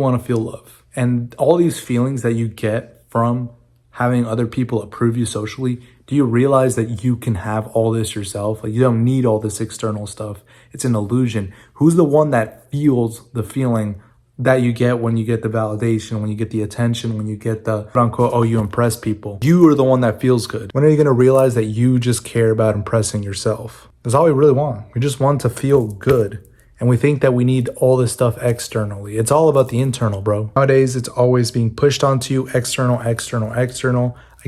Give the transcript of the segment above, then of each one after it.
want to feel love. And all these feelings that you get from having other people approve you socially, do you realize that you can have all this yourself? Like, you don't need all this external stuff. It's an illusion. Who's the one that feels the feeling that you get when you get the validation, when you get the attention, when you get the quote unquote, oh, you impress people? You are the one that feels good. When are you going to realize that you just care about impressing yourself? That's all we really want. We just want to feel good. And we think that we need all this stuff externally. It's all about the internal, bro. Nowadays, it's always being pushed onto you, external. I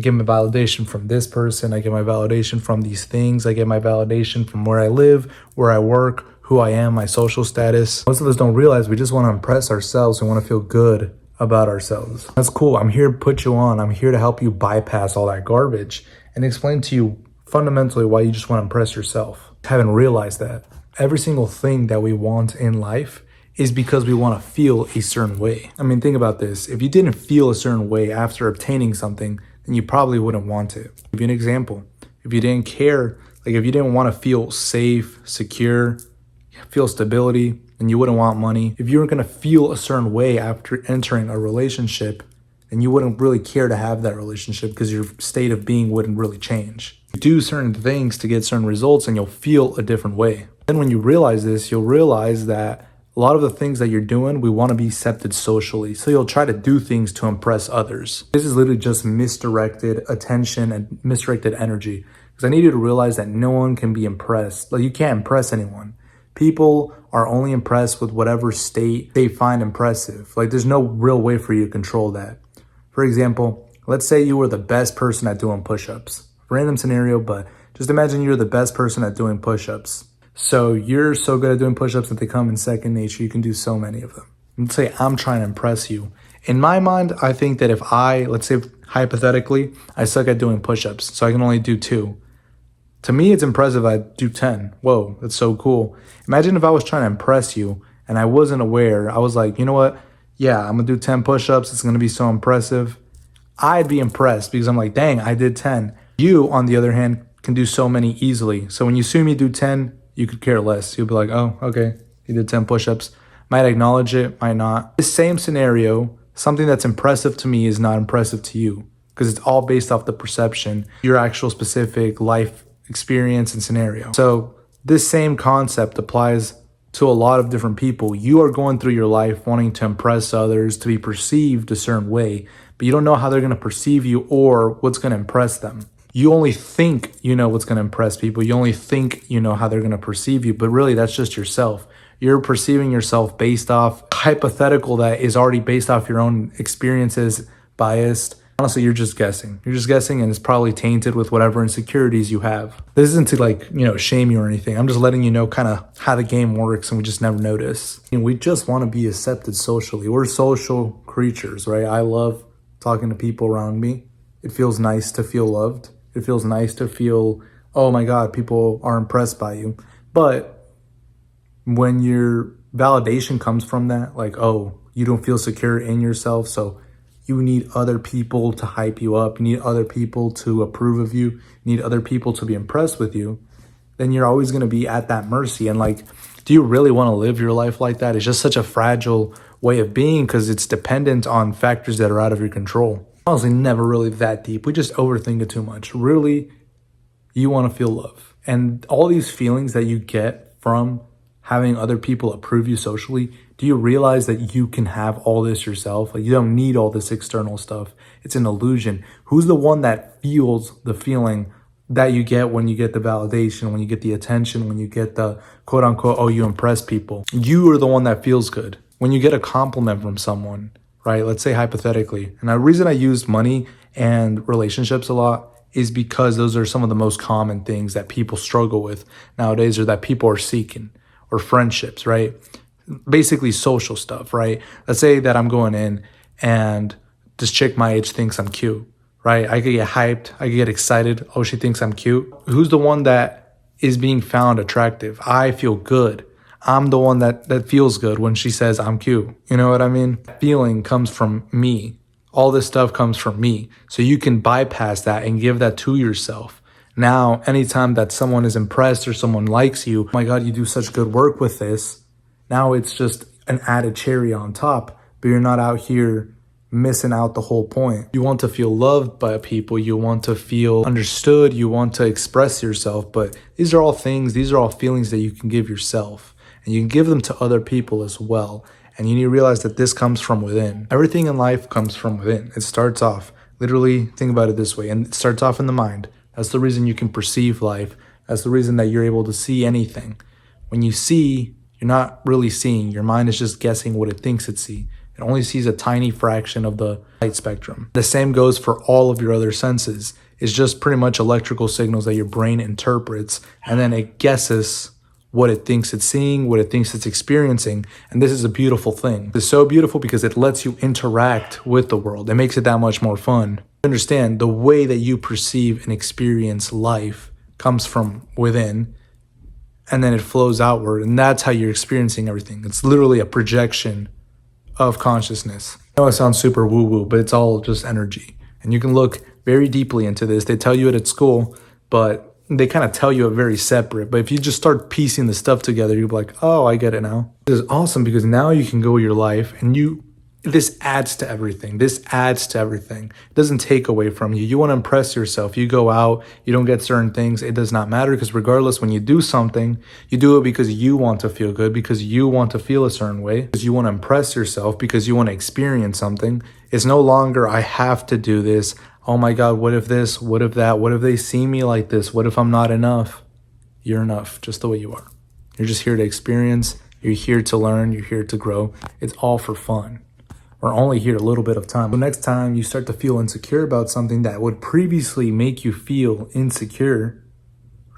get my validation from this person. I get my validation from these things. I get my validation from where I live, where I work, who I am, my social status. Most of us don't realize we just want to impress ourselves. We want to feel good about ourselves. That's cool. I'm here to put you on. I'm here to help you bypass all that garbage and explain to you fundamentally why you just want to impress yourself. Haven't realized that every single thing that we want in life is because we want to feel a certain way. I mean, think about this. If you didn't feel a certain way after obtaining something, then you probably wouldn't want it. I'll give you an example. If you didn't care, like if you didn't want to feel safe, secure, feel stability, then you wouldn't want money. If you were going to feel a certain way after entering a relationship, then you wouldn't really care to have that relationship because your state of being wouldn't really change. You do certain things to get certain results and you'll feel a different way. Then when you realize this, you'll realize that a lot of the things that you're doing, we want to be accepted socially. So you'll try to do things to impress others. This is literally just misdirected attention and misdirected energy. Because I need you to realize that no one can be impressed. Like, you can't impress anyone. People are only impressed with whatever state they find impressive. Like, there's no real way for you to control that. For example, let's say you were the best person at doing push-ups. Random scenario, but just imagine you're the best person at doing push-ups. So you're so good at doing push-ups that they come in second nature. You can do so many of them. Let's say I'm trying to impress you. In my mind, I think that if let's say hypothetically, I suck at doing push-ups, so I can only do 2. To me, it's impressive I do 10. Whoa, that's so cool. Imagine if I was trying to impress you and I wasn't aware. I was like, you know what? Yeah, I'm going to do 10 push-ups. It's going to be so impressive. I'd be impressed because I'm like, dang, I did 10. You, on the other hand, can do so many easily. So when you see me do 10, you could care less. You'll be like, oh, okay, you did 10 push-ups. Might acknowledge it, might not. This same scenario, something that's impressive to me is not impressive to you because it's all based off the perception, your actual specific life experience and scenario. So this same concept applies to a lot of different people. You are going through your life wanting to impress others, to be perceived a certain way, but you don't know how they're going to perceive you or what's going to impress them. You only think you know what's going to impress people. You only think you know how they're going to perceive you, but really that's just yourself. You're perceiving yourself based off hypothetical that is already based off your own experiences, biased. Honestly, you're just guessing. You're just guessing, and it's probably tainted with whatever insecurities you have. This isn't to shame you or anything. I'm just letting you know kind of how the game works, and we just never notice. We just want to be accepted socially. We're social creatures, right? I love talking to people around me. It feels nice to feel loved. It feels nice to feel, oh my God, people are impressed by you. But when your validation comes from that, like, oh, you don't feel secure in yourself, so you need other people to hype you up. You need other people to approve of you. You need other people to be impressed with you. Then you're always going to be at that mercy. And do you really want to live your life like that? It's just such a fragile way of being because it's dependent on factors that are out of your control. Honestly, never really that deep. We just overthink it too much. Really, you want to feel love. And all these feelings that you get from having other people approve you socially, do you realize that you can have all this yourself? Like, you don't need all this external stuff. It's an illusion. Who's the one that feels the feeling that you get when you get the validation, when you get the attention, when you get the quote unquote, oh, you impress people? You are the one that feels good. When you get a compliment from someone, right? Let's say hypothetically. And the reason I use money and relationships a lot is because those are some of the most common things that people struggle with nowadays, or that people are seeking, or friendships, right? Basically social stuff, right? Let's say that I'm going in and this chick my age thinks I'm cute, right? I could get hyped. I could get excited. Oh, she thinks I'm cute. Who's the one that is being found attractive? I feel good. I'm the one that feels good when she says I'm cute. You know what I mean? Feeling comes from me. All this stuff comes from me. So you can bypass that and give that to yourself. Now, anytime that someone is impressed or someone likes you, oh my God, you do such good work with this. Now it's just an added cherry on top. but you're not out here missing out the whole point. You want to feel loved by people, you want to feel understood, you want to express yourself, but these are all things, these are all feelings that you can give yourself, and you can give them to other people as well. And you need to realize that this comes from within. Everything in life comes from within. It starts off, literally think about it this way, and it starts off in the mind. That's the reason you can perceive life. That's the reason that you're able to see anything. When you see, you're not really seeing. Your mind is just guessing what it thinks it sees. It only sees a tiny fraction of the light spectrum. The same goes for all of your other senses. It's just pretty much electrical signals that your brain interprets, and then it guesses what it thinks it's seeing, what it thinks it's experiencing. And this is a beautiful thing. It's so beautiful because it lets you interact with the world. It makes it that much more fun. Understand, the way that you perceive and experience life comes from within, and then it flows outward, and that's how you're experiencing everything. It's literally a projection of consciousness. I know it sounds super woo-woo, but it's all just energy. And you can look very deeply into this. They tell you it at school, but they kind of tell you it very separate. But if you just start piecing the stuff together, you'll be like, oh, I get it now. This is awesome because now you can go your life and this adds to everything. This adds to everything. It doesn't take away from you. You want to impress yourself. You go out, you don't get certain things. It does not matter because regardless, when you do something, you do it because you want to feel good, because you want to feel a certain way, because you want to impress yourself, because you want to experience something. It's no longer, I have to do this. Oh my God, what if this? What if that? What if they see me like this? What if I'm not enough? You're enough just the way you are. You're just here to experience. You're here to learn. You're here to grow. It's all for fun. We're only here a little bit of time. The next time you start to feel insecure about something that would previously make you feel insecure,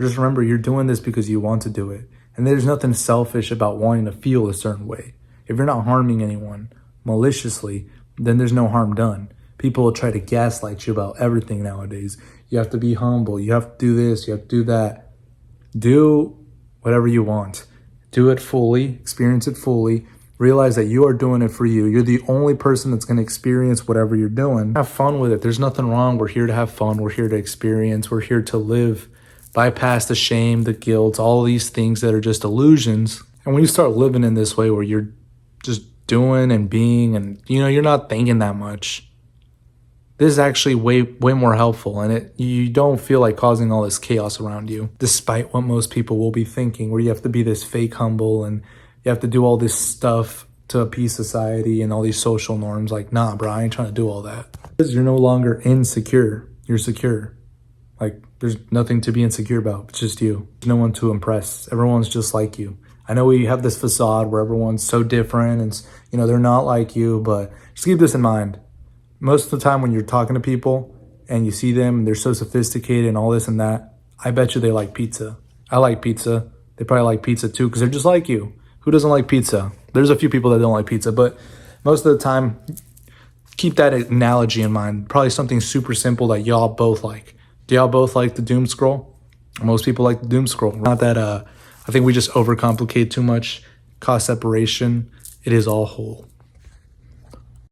just remember you're doing this because you want to do it. And there's nothing selfish about wanting to feel a certain way. If you're not harming anyone maliciously, then there's no harm done. People will try to gaslight you about everything nowadays. You have to be humble. You have to do this. You have to do that. Do whatever you want. Do it fully. Experience it fully. Realize that you are doing it for you. You're the only person that's going to experience whatever you're doing. Have fun with it. There's nothing wrong. We're here to have fun. We're here to experience. We're here to live. Bypass the shame, the guilt, all these things that are just illusions. And when you start living in this way where you're just doing and being and, you're not thinking that much, this is actually way more helpful. And you don't feel like causing all this chaos around you, despite what most people will be thinking, where you have to be this fake humble and you have to do all this stuff to appease society and all these social norms. Like, nah, bro, I ain't trying to do all that. Because you're no longer insecure. You're secure. Like, there's nothing to be insecure about. It's just you. There's no one to impress. Everyone's just like you. I know we have this facade where everyone's so different and, they're not like you, but just keep this in mind. Most of the time when you're talking to people and you see them and they're so sophisticated and all this and that, I bet you they like pizza. I like pizza. They probably like pizza too because they're just like you. Who doesn't like pizza? There's a few people that don't like pizza, but most of the time, keep that analogy in mind. Probably something super simple that y'all both like. Do y'all both like the doom scroll? Most people like the doom scroll. Not that, I think we just overcomplicate too much. Cause separation. It is all whole.